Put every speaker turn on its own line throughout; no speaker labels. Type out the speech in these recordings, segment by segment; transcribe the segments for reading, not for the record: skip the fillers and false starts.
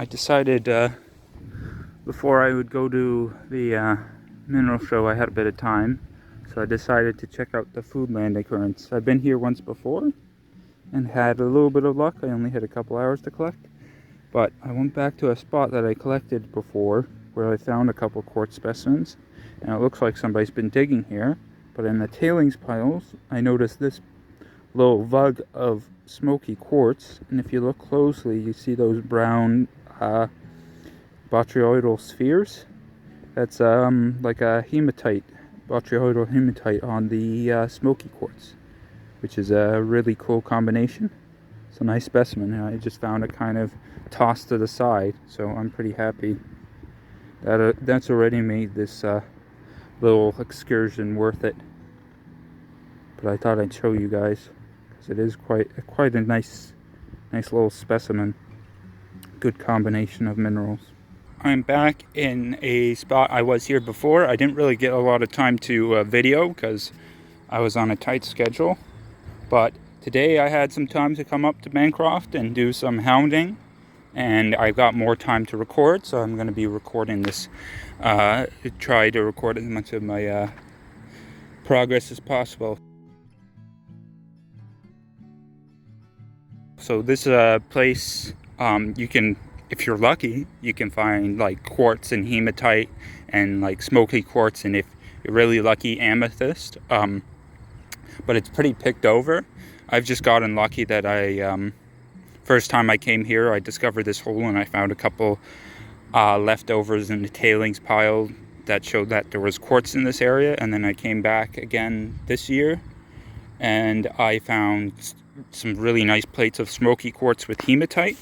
I decided before I would go to the mineral show, I had a bit of time, so I decided to check out the Foodland occurrence. I've been here once before and had a little bit of luck. I only had a couple hours to collect, but I went back to a spot that I collected before where I found a couple quartz specimens, and it looks like somebody's been digging here. But in the tailings piles, I noticed this little vug of smoky quartz, and if you look closely, you see those brown botryoidal spheres. That's like a hematite, botryoidal hematite on the smoky quartz, which is a really cool combination. It's a nice specimen. I just found it kind of tossed to the side, so I'm pretty happy that that's already made this little excursion worth it. But I thought I'd show you guys because it is quite a nice little specimen. Good combination of minerals. I'm back in a spot I was here before. I didn't really get a lot of time to video because I was on a tight schedule. But today I had some time to come up to Bancroft and do some hounding. And I got more time to record, so I'm going to be recording this. Try to record as much of my progress as possible. So this place, you can, if you're lucky, you can find like quartz and hematite and like smoky quartz, and if you're really lucky, amethyst. But it's pretty picked over. I've just gotten lucky that first time I came here, I discovered this hole and I found a couple leftovers in the tailings pile that showed that there was quartz in this area. And then I came back again this year and I found some really nice plates of smoky quartz with hematite.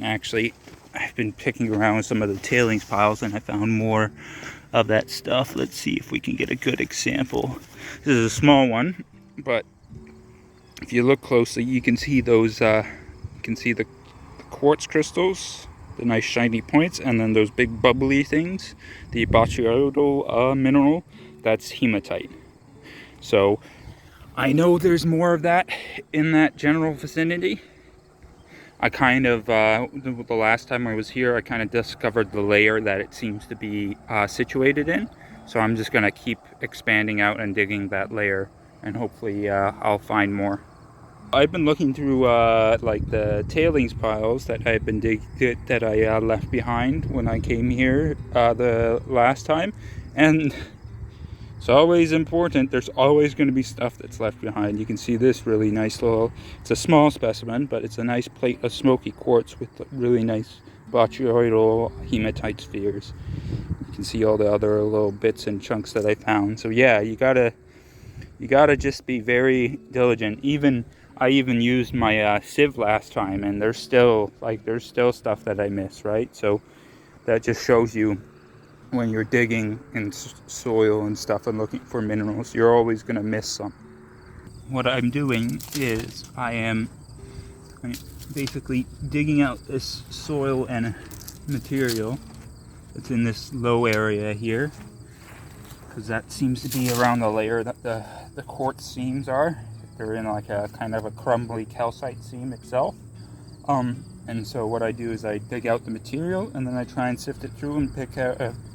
Actually, I've been picking around some of the tailings piles and I found more of that stuff. Let's see if we can get a good example. This is a small one, but if you look closely, you can see those, you can see the quartz crystals, the nice shiny points, and then those big bubbly things, the botryoidal mineral, that's hematite. So I know there's more of that in that general vicinity. I kind of, the last time I was here, I kind of discovered the layer that it seems to be situated in. So I'm just going to keep expanding out and digging that layer, and hopefully I'll find more. I've been looking through like the tailings piles that I've been that I left behind when I came here the last time, and it's always important. There's always going to be stuff that's left behind. You can see this really nice little, it's a small specimen, but it's a nice plate of smoky quartz with really nice botryoidal hematite spheres. You can see all the other little bits and chunks that I found. So yeah, you gotta just be very diligent. I even used my sieve last time, and there's still stuff that I miss, right? So that just shows you when you're digging in soil and stuff and looking for minerals, you're always going to miss some. What I'm doing is I'm basically digging out this soil and material that's in this low area here, because that seems to be around the layer that the quartz seams are. They're in like a kind of a crumbly calcite seam itself. And so what I do is I dig out the material and then I try and sift it through and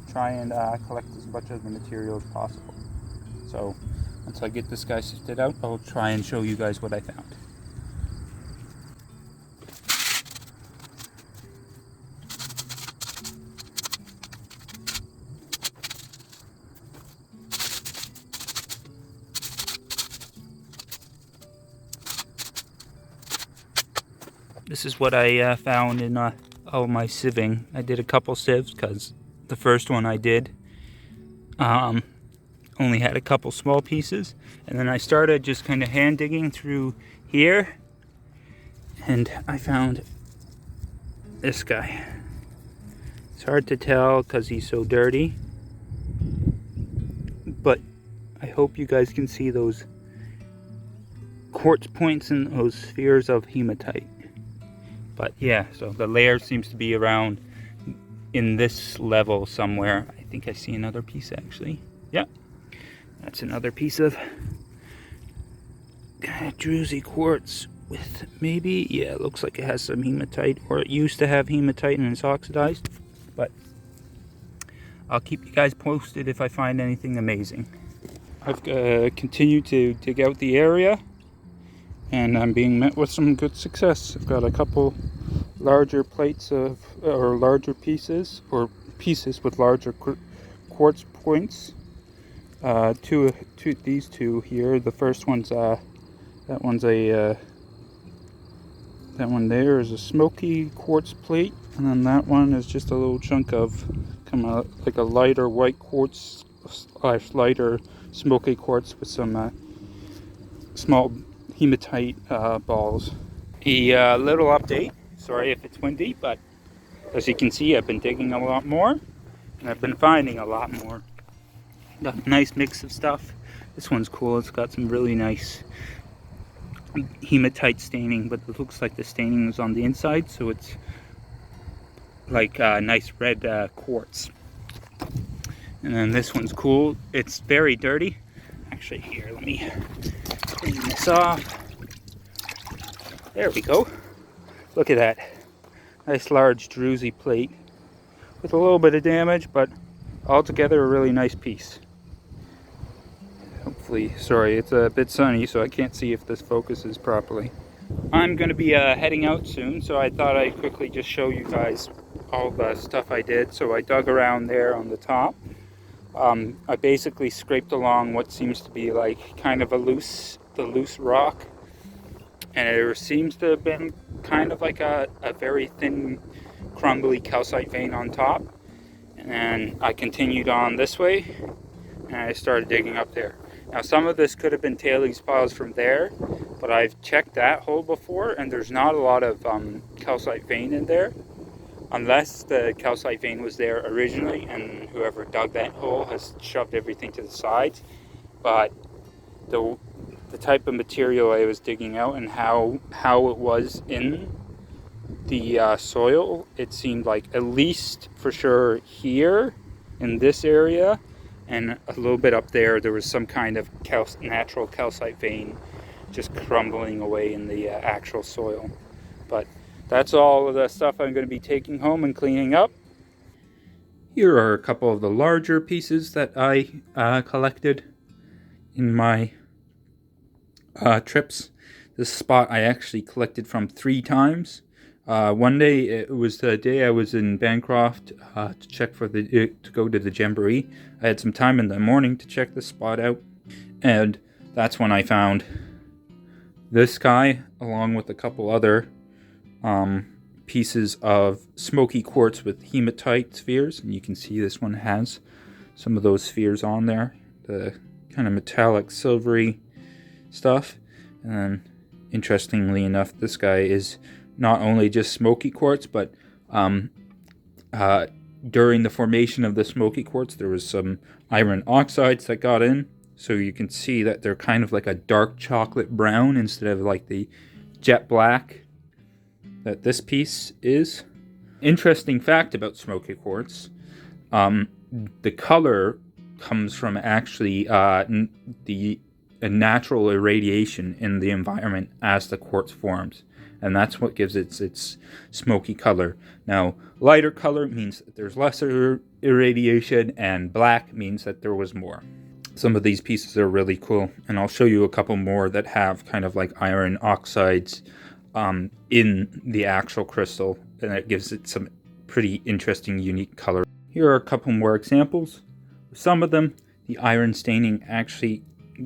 try and collect as much of the material as possible. So once I get this guy sifted out, I'll try and show you guys what I found. This is what I found in all my sieving. I did a couple sieves because the first one I did only had a couple small pieces, and then I started just kind of hand digging through here, and I found this guy. It's hard to tell because he's so dirty, but I hope you guys can see those quartz points and those spheres of hematite. But yeah, so the layer seems to be around in this level somewhere. I think I see another piece actually. Yeah, that's another piece of kind of druzy quartz with maybe, yeah, it looks like it has some hematite, or it used to have hematite and it's oxidized. But I'll keep you guys posted if I find anything amazing. I've continued to dig out the area, and I'm being met with some good success. I've got a couple larger plates of, or larger pieces, or pieces with larger quartz points. These two here. The first one's that one there is a smoky quartz plate, and then that one is just a little chunk of kind of like a lighter white quartz / lighter smoky quartz with some small hematite balls. A little update. Sorry if it's windy, but as you can see, I've been digging a lot more, and I've been finding a lot more. Got a nice mix of stuff. This one's cool. It's got some really nice hematite staining, but it looks like the staining is on the inside, so it's like nice red quartz. And then this one's cool. It's very dirty. Actually, here, let me clean this off. There we go. Look at that. Nice large druzy plate with a little bit of damage, but altogether a really nice piece. Hopefully, sorry, it's a bit sunny, so I can't see if this focuses properly. I'm going to be heading out soon, so I thought I'd quickly just show you guys all the stuff I did. So I dug around there on the top. I basically scraped along what seems to be like kind of the loose rock, and there seems to have been kind of like a very thin, crumbly calcite vein on top. And then I continued on this way, and I started digging up there. Now, some of this could have been tailings piles from there, but I've checked that hole before, and there's not a lot of calcite vein in there, unless the calcite vein was there originally, and whoever dug that hole has shoved everything to the sides. But the type of material I was digging out and how it was in the soil, it seemed like at least for sure here in this area, and a little bit up there was some kind of natural calcite vein just crumbling away in the actual soil. But that's all of the stuff I'm going to be taking home and cleaning up. Here are a couple of the larger pieces that I collected in my trips. This spot I actually collected from 3 times. One day, it was the day I was in Bancroft to check for to go to the Jamboree. I had some time in the morning to check the spot out, and that's when I found this guy along with a couple other pieces of smoky quartz with hematite spheres. And you can see this one has some of those spheres on there, the kind of metallic silvery stuff. And then, interestingly enough, this guy is not only just smoky quartz, but during the formation of the smoky quartz, there was some iron oxides that got in. So you can see that they're kind of like a dark chocolate brown instead of like the jet black that this piece is. Interesting fact about smoky quartz, the color comes from actually the natural irradiation in the environment as the quartz forms. And that's what gives it its smoky color. Now, lighter color means that there's lesser irradiation, and black means that there was more. Some of these pieces are really cool, and I'll show you a couple more that have kind of like iron oxides in the actual crystal, and it gives it some pretty interesting, unique color. Here are a couple more examples. Some of them, the iron staining actually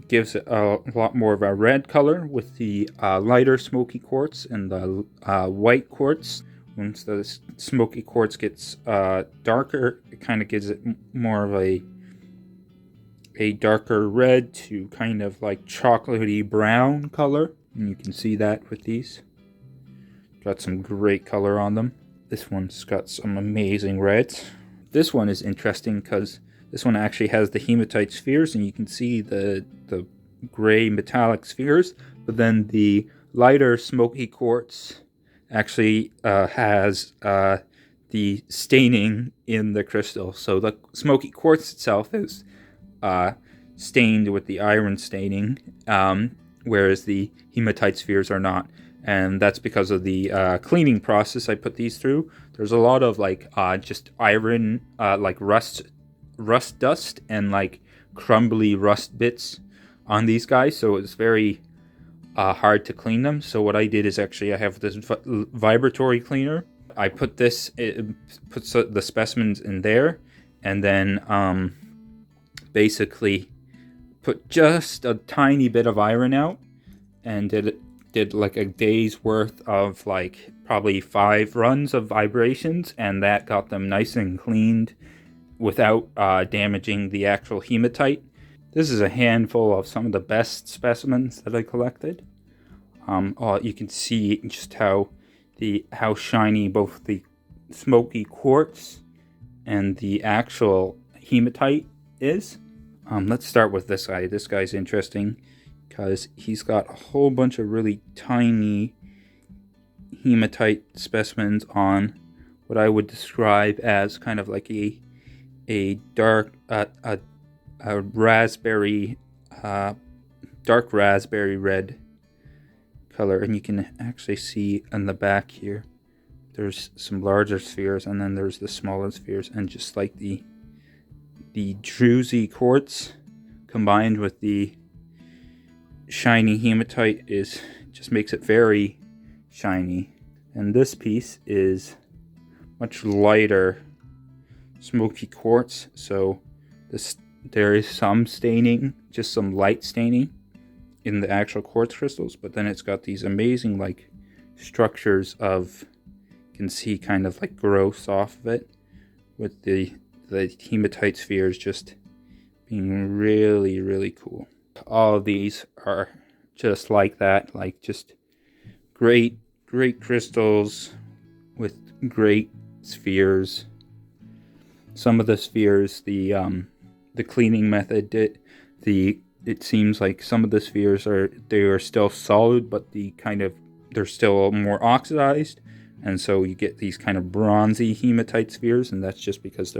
gives it a lot more of a red color with the lighter smoky quartz and the white quartz. Once the smoky quartz gets darker, it kind of gives it more of a darker red to kind of like chocolatey brown color. And you can see that with these. Got some great color on them. This one's got some amazing reds. This one is interesting because this one actually has the hematite spheres, and you can see the gray metallic spheres, but then the lighter smoky quartz actually has the staining in the crystal. So the smoky quartz itself is stained with the iron staining, whereas the hematite spheres are not. and that's because of the cleaning process I put these through. There's a lot of like just iron, like rust dust and like crumbly rust bits on these guys, so it's very hard to clean them. So what I did is actually I have this vibratory cleaner. I put this, it puts the specimens in there, and then basically put just a tiny bit of iron out, and did like a day's worth of like probably 5 runs of vibrations, and that got them nice and cleaned without damaging the actual hematite. This is a handful of some of the best specimens that I collected. You can see just how shiny both the smoky quartz and the actual hematite is. Let's start with this guy. This guy's interesting because he's got a whole bunch of really tiny hematite specimens on what I would describe as kind of like a dark raspberry, dark raspberry red color. And you can actually see on the back here there's some larger spheres, and then there's the smaller spheres, and just like the druzy quartz combined with the shiny hematite just makes it very shiny. And this piece is much lighter smoky quartz, so there is some staining, just some light staining in the actual quartz crystals, but then it's got these amazing like structures of, you can see kind of like growth off of it, with the hematite spheres just being really, really cool. All of these are just like that, like just great crystals with great spheres. Some of the spheres, the cleaning method, it seems like some of the spheres are still solid, but they're still more oxidized, and so you get these kind of bronzy hematite spheres, and that's just because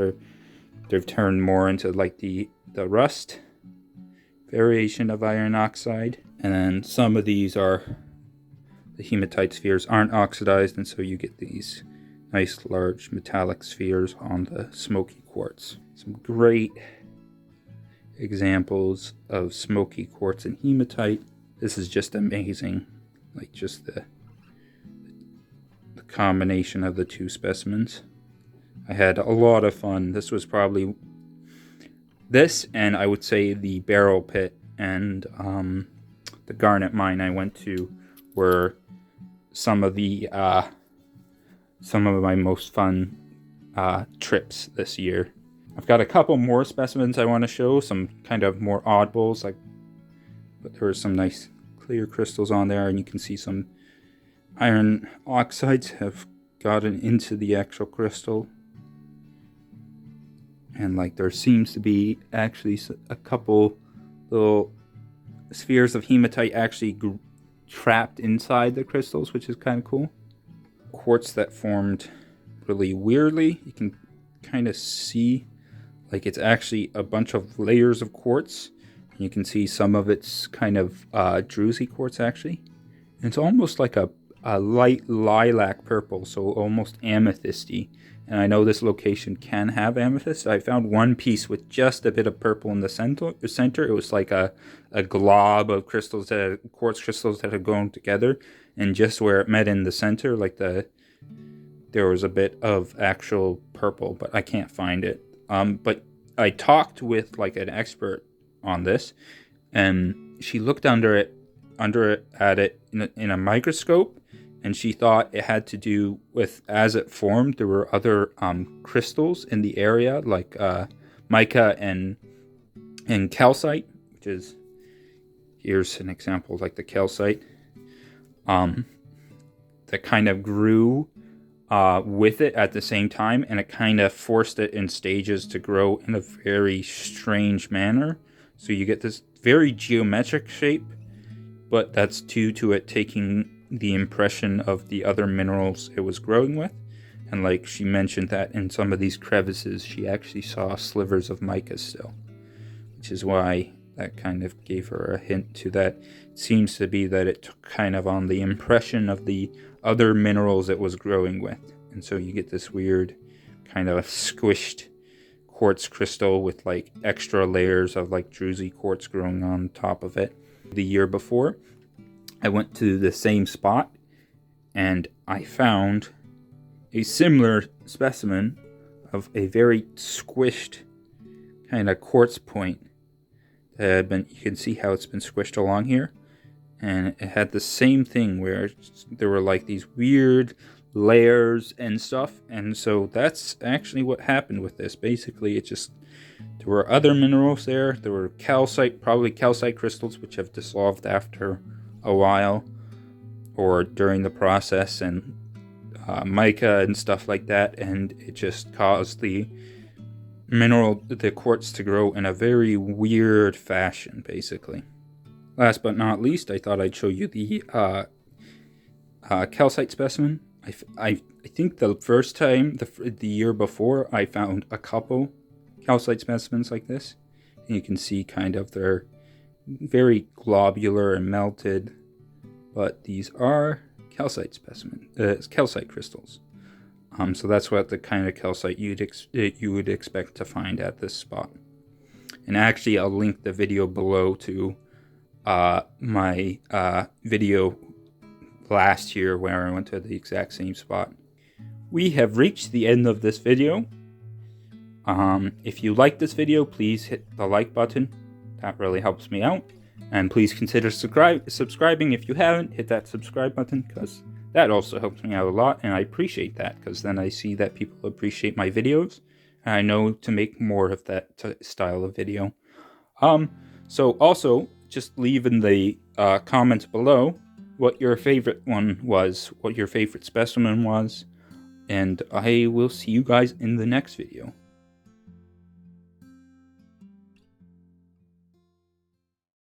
they've turned more into like the rust variation of iron oxide. And then some of these the hematite spheres aren't oxidized, and so you get these nice large metallic spheres on the smoky quartz. Some great examples of smoky quartz and hematite. This is just amazing, like just the combination of the two specimens. I had a lot of fun. This was probably this, and I would say the barrel pit and the garnet mine I went to were some of my most fun trips this year. I've got a couple more specimens I want to show, some kind of more oddballs, but there were some nice clear crystals on there, and you can see some iron oxides have gotten into the actual crystal. And like there seems to be actually a couple little spheres of hematite actually trapped inside the crystals, which is kind of cool. Quartz that formed really weirdly. You can kind of see like it's actually a bunch of layers of quartz. You can see some of it's kind of druzy quartz actually. And it's almost like a light lilac purple, so almost amethysty. And I know this location can have amethyst. I found one piece with just a bit of purple in the center. It was like a glob of crystals, quartz crystals that had gone together. And just where it met in the center, like there was a bit of actual purple, but I can't find it. But I talked with like an expert on this, and she looked at it in a microscope, and she thought it had to do with, as it formed, there were other crystals in the area, like mica and calcite, which is, here's an example, like the calcite, that kind of grew with it at the same time, and it kind of forced it in stages to grow in a very strange manner. So you get this very geometric shape, but that's due to it taking the impression of the other minerals it was growing with. And like she mentioned that in some of these crevices she actually saw slivers of mica still, which is why that kind of gave her a hint to that. It seems to be that it took kind of on the impression of the other minerals it was growing with. And so you get this weird kind of squished quartz crystal with like extra layers of like druzy quartz growing on top of it. The year before, I went to the same spot and I found a similar specimen of a very squished kind of quartz point that had been, you can see how it's been squished along here, and it had the same thing where there were like these weird layers and stuff. And so that's actually what happened with this. Basically, it just, there were other minerals there. There were calcite, probably calcite crystals, which have dissolved after a while or during the process, and mica and stuff like that, and it just caused the quartz to grow in a very weird fashion, basically. Last but not least, I thought I'd show you the calcite specimen. I think the first time, the year before, I found a couple calcite specimens like this. And you can see kind of they're very globular and melted, but these are calcite calcite crystals. So that's what the kind of calcite you would expect to find at this spot. And actually, I'll link the video below to my video last year where I went to the exact same spot. We have reached the end of this video. If you like this video, please hit the like button. That really helps me out. And please consider subscribing if you haven't. Hit that subscribe button, because that also helps me out a lot, and I appreciate that, because then I see that people appreciate my videos, and I know to make more of that style of video. So also, just leave in the comments below what your favorite one was, what your favorite specimen was, and I will see you guys in the next video.